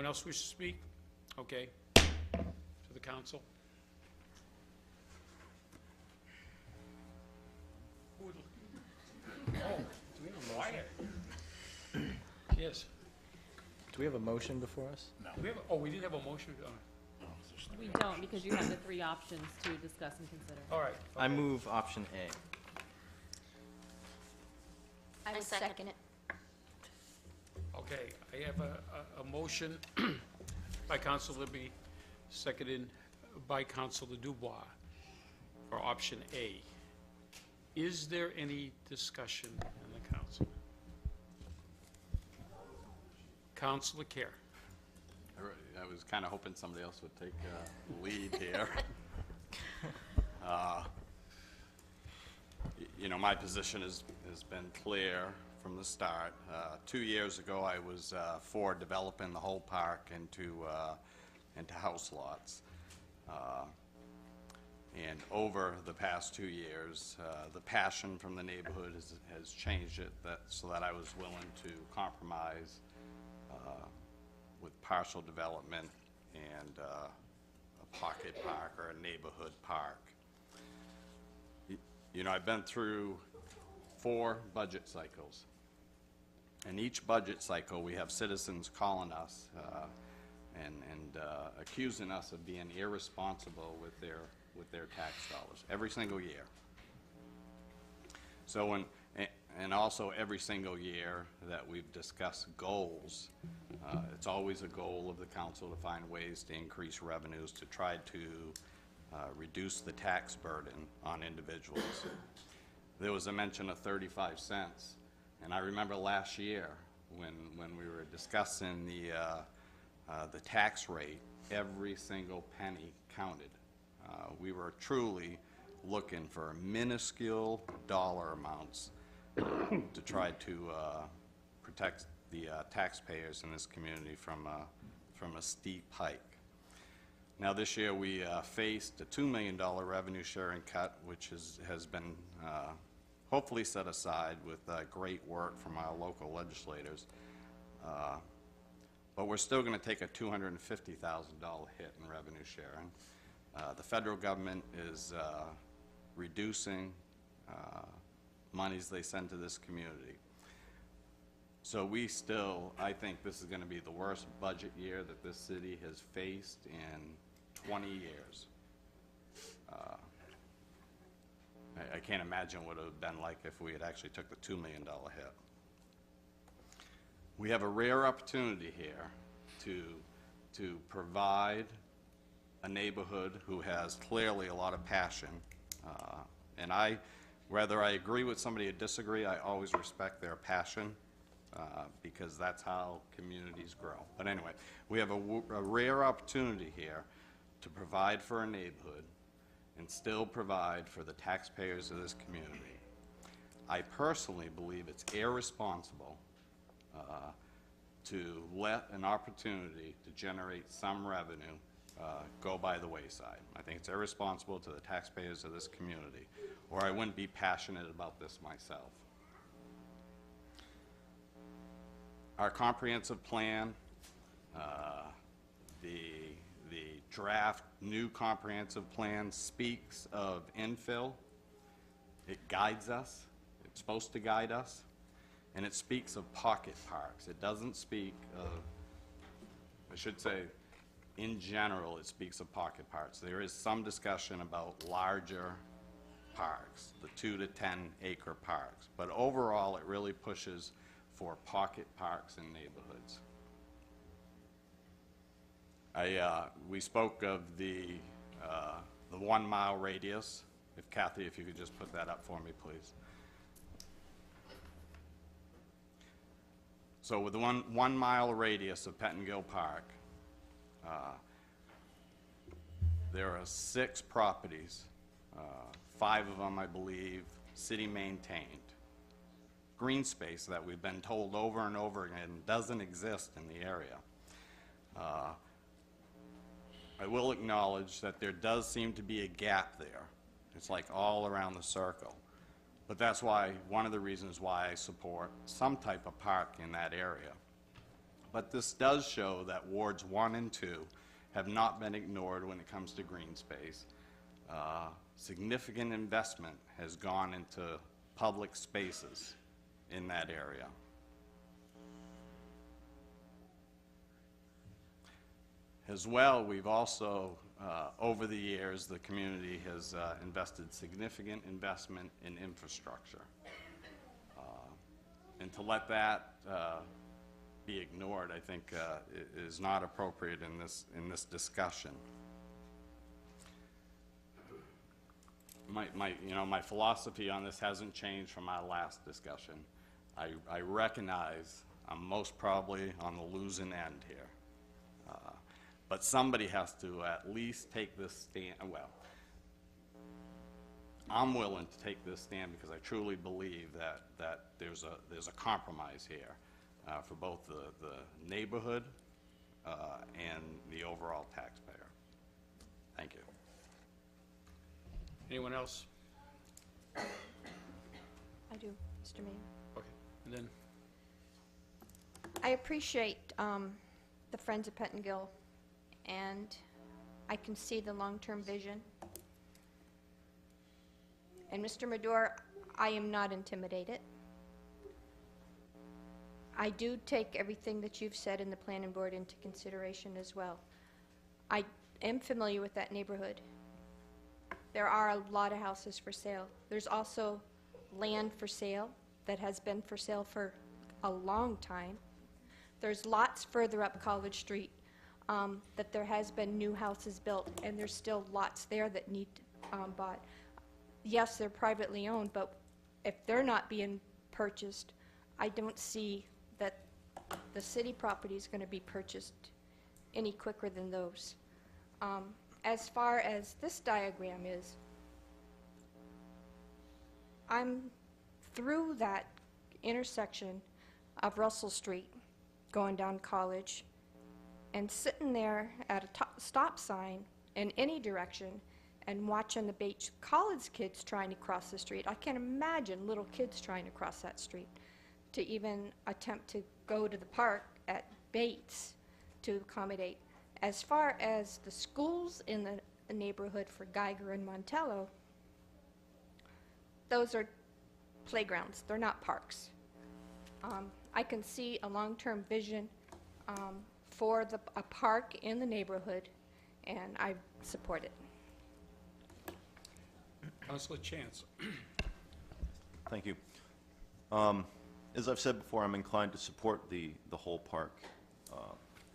else wish to speak? Okay. To the council. Oh, quiet. Yes. Do we have a motion before us? Do we have, oh, we didn't have a motion? We don't, because you have the three options to discuss and consider. All right. I move option A. I would second it. Okay, I have a motion by Councilor Libby, seconded by Councilor Dubois for option A. Is there any discussion in the council? Councilor Cayer. I was kind of hoping somebody else would take lead here. You know, my position has been clear from the start. 2 years ago, I was for developing the whole park into house lots. And over the past 2 years, the passion from the neighborhood has changed it so that I was willing to compromise with partial development and a pocket park or a neighborhood park. You know, I've been through 4 budget cycles. In each budget cycle, we have citizens calling us and accusing us of being irresponsible with their tax dollars every single year. So and also every single year that we've discussed goals, it's always a goal of the council to find ways to increase revenues to try to reduce the tax burden on individuals. There was a mention of 35 cents, and I remember last year when we were discussing the tax rate, every single penny counted. We were truly looking for minuscule dollar amounts to try to protect the taxpayers in this community from a steep hike. Now this year we faced a $2 million revenue sharing cut, which has been hopefully set aside with great work from our local legislators. But we're still going to take a $250,000 hit in revenue sharing. The federal government is reducing monies they send to this community. So we still, I think this is going to be the worst budget year that this city has faced in 20 years. I can't imagine what it would have been like if we had actually took the $2 million hit. We have a rare opportunity here to provide a neighborhood who has clearly a lot of passion. And whether I agree with somebody or disagree, I always respect their passion because that's how communities grow. But anyway, we have a rare opportunity here to provide for a neighborhood and still provide for the taxpayers of this community. I personally believe it's irresponsible to let an opportunity to generate some revenue go by the wayside. I think it's irresponsible to the taxpayers of this community, or I wouldn't be passionate about this myself. Our comprehensive plan, the draft new comprehensive plan speaks of infill. It guides us. It's supposed to guide us. And it speaks of pocket parks. It doesn't speak of, I should say, in general, it speaks of pocket parks. There is some discussion about larger parks, the 2 to 10 acre parks. But overall, it really pushes for pocket parks in neighborhoods. We spoke of the 1 mile radius. If Kathy, if you could just put that up for me, please. So with the 1 mile radius of Pettingil Park, there are 6 properties, 5 of them, I believe, city maintained. Green space that we've been told over and over again doesn't exist in the area. I will acknowledge that there does seem to be a gap there. It's like all around the circle. But that's why, one of the reasons why I support some type of park in that area. But this does show that wards 1 and 2 have not been ignored when it comes to green space. Significant investment has gone into public spaces in that area. As well, we've also, over the years, the community has invested significant investment in infrastructure. And to let that be ignored, I think, is not appropriate in this discussion. My philosophy on this hasn't changed from our last discussion. I recognize I'm most probably on the losing end here. But somebody has to at least take this stand. Well, I'm willing to take this stand because I truly believe that there's a compromise here for both the neighborhood and the overall taxpayer. Thank you. Anyone else? I do, Mr. Mayor. Okay, and then, I appreciate the Friends of Pettingil, and I can see the long-term vision. And Mr. Madore, I am not intimidated. I do take everything that you've said in the planning board into consideration as well. I am familiar with that neighborhood. There are a lot of houses for sale. There's also land for sale that has been for sale for a long time. There's lots further up College Street that there has been new houses built, and there's still lots there that need bought. Yes, they're privately owned, but if they're not being purchased, I don't see that the city property is going to be purchased any quicker than those. As far as this diagram is, I'm through that intersection of Russell Street going down College and sitting there at a stop sign in any direction and watching the Bates College kids trying to cross the street. I can't imagine little kids trying to cross that street to even attempt to go to the park at Bates to accommodate. As far as the schools in the neighborhood for Geiger and Montello, those are playgrounds. They're not parks. I can see a long-term vision for a park in the neighborhood, and I support it. Councilor Chance. Thank you. As I've said before, I'm inclined to support the whole park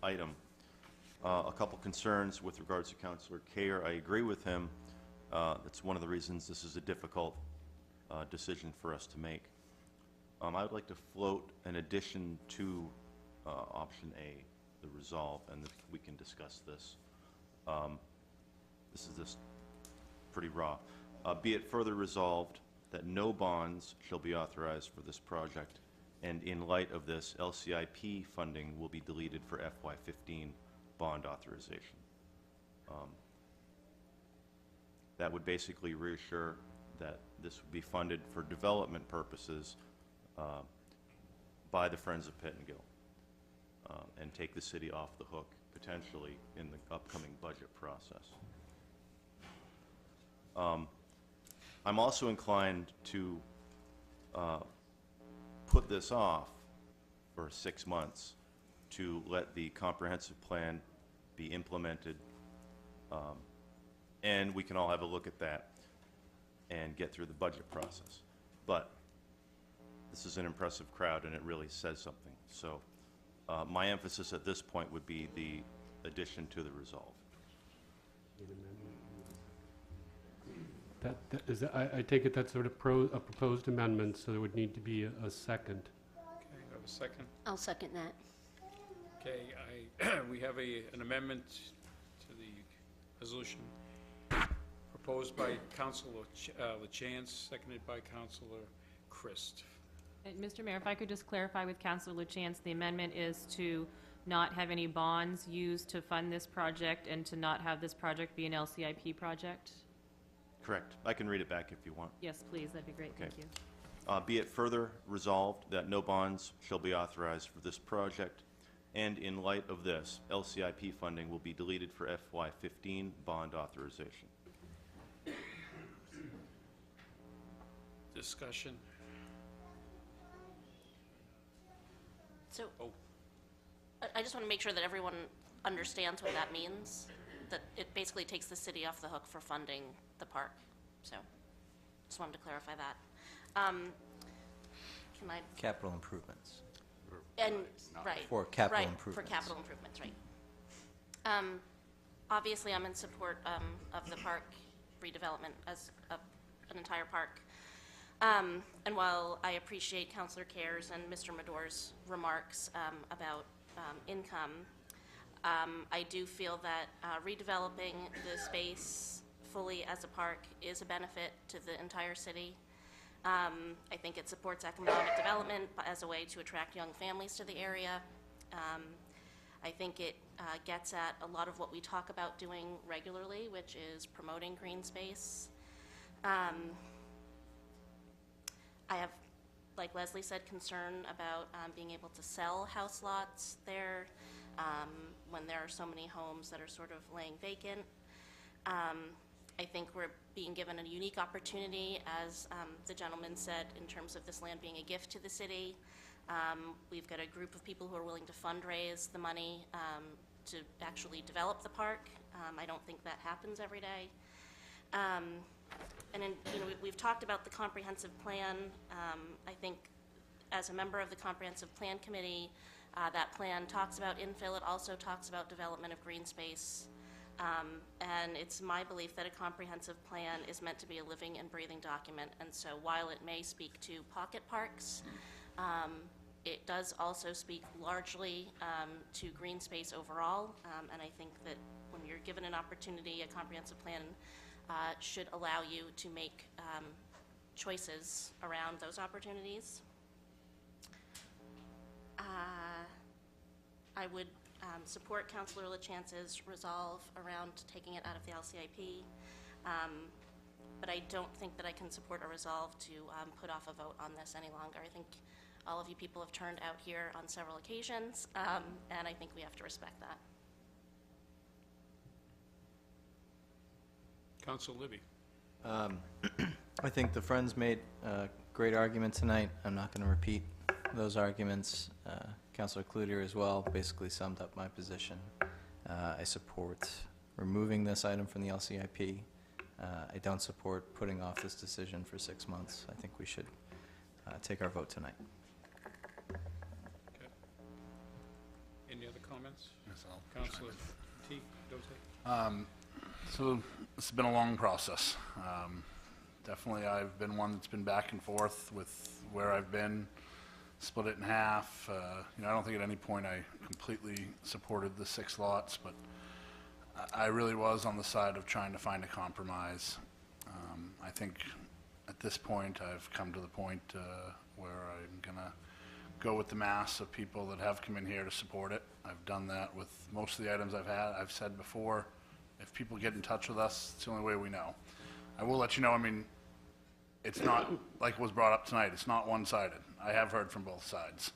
item. A couple concerns with regards to Councilor Cayer. I agree with him. That's one of the reasons this is a difficult decision for us to make. I would like to float an addition to option A, the resolve, and we can discuss this. This is just pretty raw. Be it further resolved that no bonds shall be authorized for this project, and in light of this, LCIP funding will be deleted for FY15 bond authorization. That would basically reassure that this would be funded for development purposes by the Friends of Pettingil and take the city off the hook potentially in the upcoming budget process. I'm also inclined to put this off for 6 months to let the comprehensive plan be implemented, and we can all have a look at that and get through the budget process. But this is an impressive crowd, and it really says something. So my emphasis at this point would be the addition to the resolve. I take it that's sort of a proposed amendment, so there would need to be a second. Okay, I have a second. I'll second that. Okay, we have an amendment to the resolution proposed by Councilor LaChance, seconded by Councilor Christ. And Mr. Mayor, if I could just clarify with Councilor LaChance, the amendment is to not have any bonds used to fund this project and to not have this project be an LCIP project? Correct. I can read it back if you want. Yes, please, that'd be great, Okay. thank you. Be it further resolved that no bonds shall be authorized for this project, And in light of this, LCIP funding will be deleted for FY15 bond authorization. Discussion? So, Oh. I just want to make sure that everyone understands what that means, that it basically takes the city off the hook for funding the park. So, just wanted to clarify that. Can I, Capital improvements. and, right. For capital right, improvements. For capital improvements, right. Obviously, I'm in support of the park redevelopment as an entire park. And while I appreciate Councillor Cayer's and Mr. Mador's remarks about income, I do feel that redeveloping the space fully as a park is a benefit to the entire city. I think it supports economic development as a way to attract young families to the area. I think it gets at a lot of what we talk about doing regularly, which is promoting green space. I have, like Leslie said, concern about being able to sell house lots there when there are so many homes that are sort of laying vacant. I think we're being given a unique opportunity, as the gentleman said, in terms of this land being a gift to the city. We've got a group of people who are willing to fundraise the money to actually develop the park. I don't think that happens every day. And we've talked about the comprehensive plan. I think as a member of the comprehensive plan committee, that plan talks about infill. It also talks about development of green space. And it's my belief that a comprehensive plan is meant to be a living and breathing document. And so while it may speak to pocket parks, it does also speak largely to green space overall. And I think that when you're given an opportunity, a comprehensive plan should allow you to make choices around those opportunities. I would support Councillor LaChance's resolve around taking it out of the LCIP, but I don't think that I can support a resolve to put off a vote on this any longer. I think all of you people have turned out here on several occasions, and I think we have to respect that. Council Libby. I think the Friends made a great argument tonight. I'm not going to repeat those arguments. Councilor Cloutier as well basically summed up my position. I support removing this item from the LCIP. I don't support putting off this decision for 6 months. I think we should take our vote tonight. Okay. Any other comments? Yes, I'll Councilor T. Doze? So it's been a long process. Definitely I've been one that's been back and forth with where I've been, split it in half. I don't think at any point I completely supported the 6 lots, but I really was on the side of trying to find a compromise. I think at this point I've come to the point where I'm gonna go with the mass of people that have come in here to support it. I've done that with most of the items I've had. I've said before, if people get in touch with us, it's the only way we know. I will let you know, I mean, it's not like it was brought up tonight. It's not one-sided. I have heard from both sides.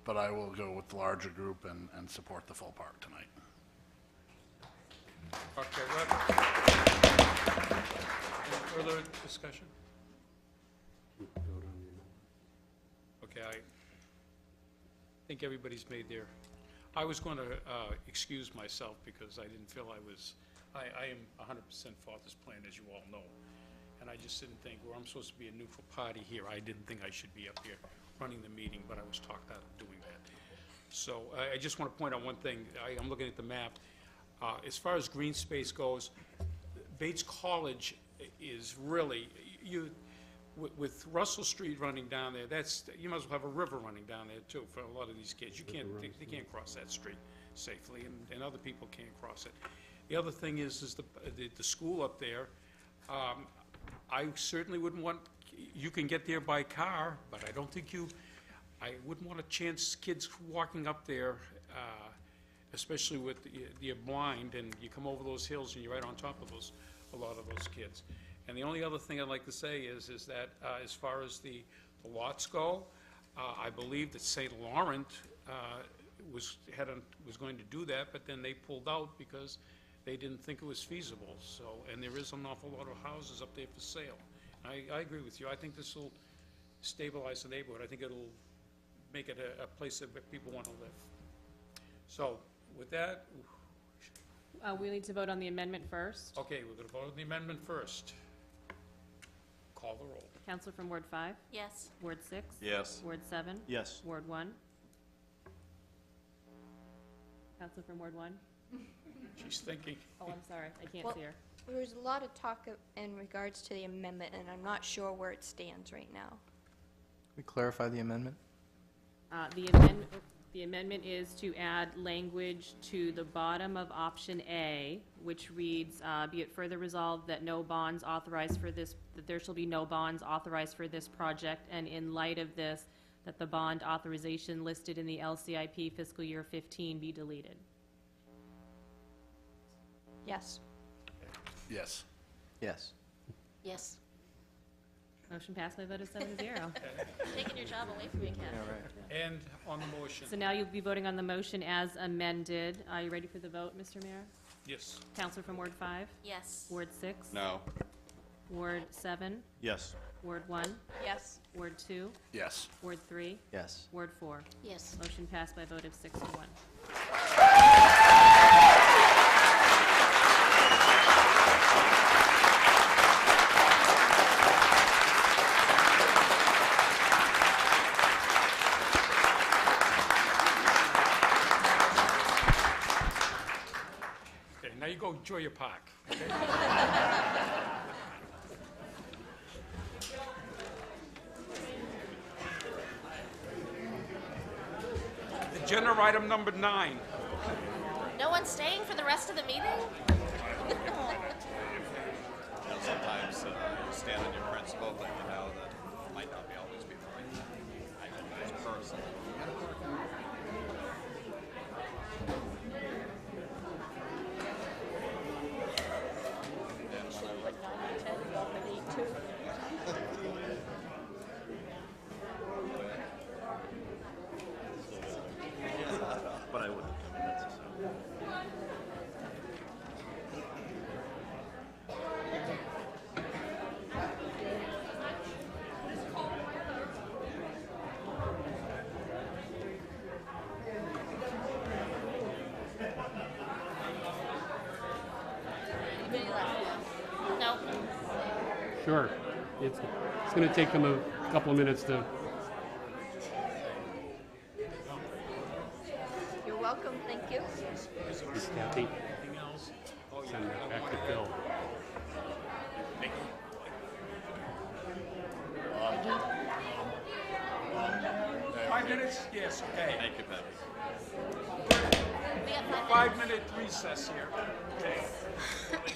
But I will go with the larger group and support the full park tonight. Okay, any further discussion? Okay, I think everybody's made their, I was going to excuse myself because I didn't feel I am 100% for this plan, as you all know. And I just didn't think, well, I'm supposed to be a neutral party here. I didn't think I should be up here running the meeting, but I was talked out of doing that. So I just want to point out one thing. I'm looking at the map. As far as green space goes, Bates College is really, with Russell Street running down there, you might as well have a river running down there too for a lot of these kids. They can't cross that street safely, and other people can't cross it. The other thing is the school up there. I certainly wouldn't want, you can get there by car, but I don't think I wouldn't want to chance kids walking up there, especially with, you're blind and you come over those hills and you're right on top of a lot of those kids. And the only other thing I'd like to say is that as far as the lots go, I believe that St. Laurent was going to do that, but then they pulled out because they didn't think it was feasible, so, and there is an awful lot of houses up there for sale. I agree with you. I think this will stabilize the neighborhood. I think it'll make it a place that people want to live. So, with that, We need to vote on the amendment first. okay, we're going to vote on the amendment first. Call the roll. Counselor from Ward 5? Yes. Ward 6? Yes. Ward 7? Yes. Ward 1? Counselor from Ward 1? She's thinking. Oh, I'm sorry, I can't Well- see her. There's a lot of talk in regards to the amendment, and I'm not sure where it stands right now. We clarify the amendment? The amendment is to add language to the bottom of option A, which reads, be it further resolved that no bonds authorized for this, that there shall be no bonds authorized for this project, and in light of this, that the bond authorization listed in the LCIP fiscal year 15 be deleted. Yes. Yes. Yes. Yes. Motion passed by a vote of 7-0. Taking your job away from you, Ken. All right. And on the motion, So now you'll be voting on the motion as amended. Are you ready for the vote, Mr. Mayor? yes. Counselor from Ward 5? Yes. Ward 6? No. Ward 7? Yes. Ward 1? Yes. Ward 2? Yes. Ward 3? Yes. Ward 4? Yes. Motion passed by a vote of 6-1. Okay, now you go enjoy your park. Okay? Agenda item number 9. No one's staying for the rest of the meeting? You know, sometimes you stand on your principle, but you know that it might not be always be the right thing. I advise personally. But I wouldn't, I mean, that's just, No. Sure. It's going to take them a couple of minutes to, You're welcome, thank you. Kathy, Anything else? Oh, yeah. send I that back wanna- to Phil. Thank you. Five minutes? Yes, okay. Thank you, Patty. We got 5 minutes. 5-minute recess here. Okay.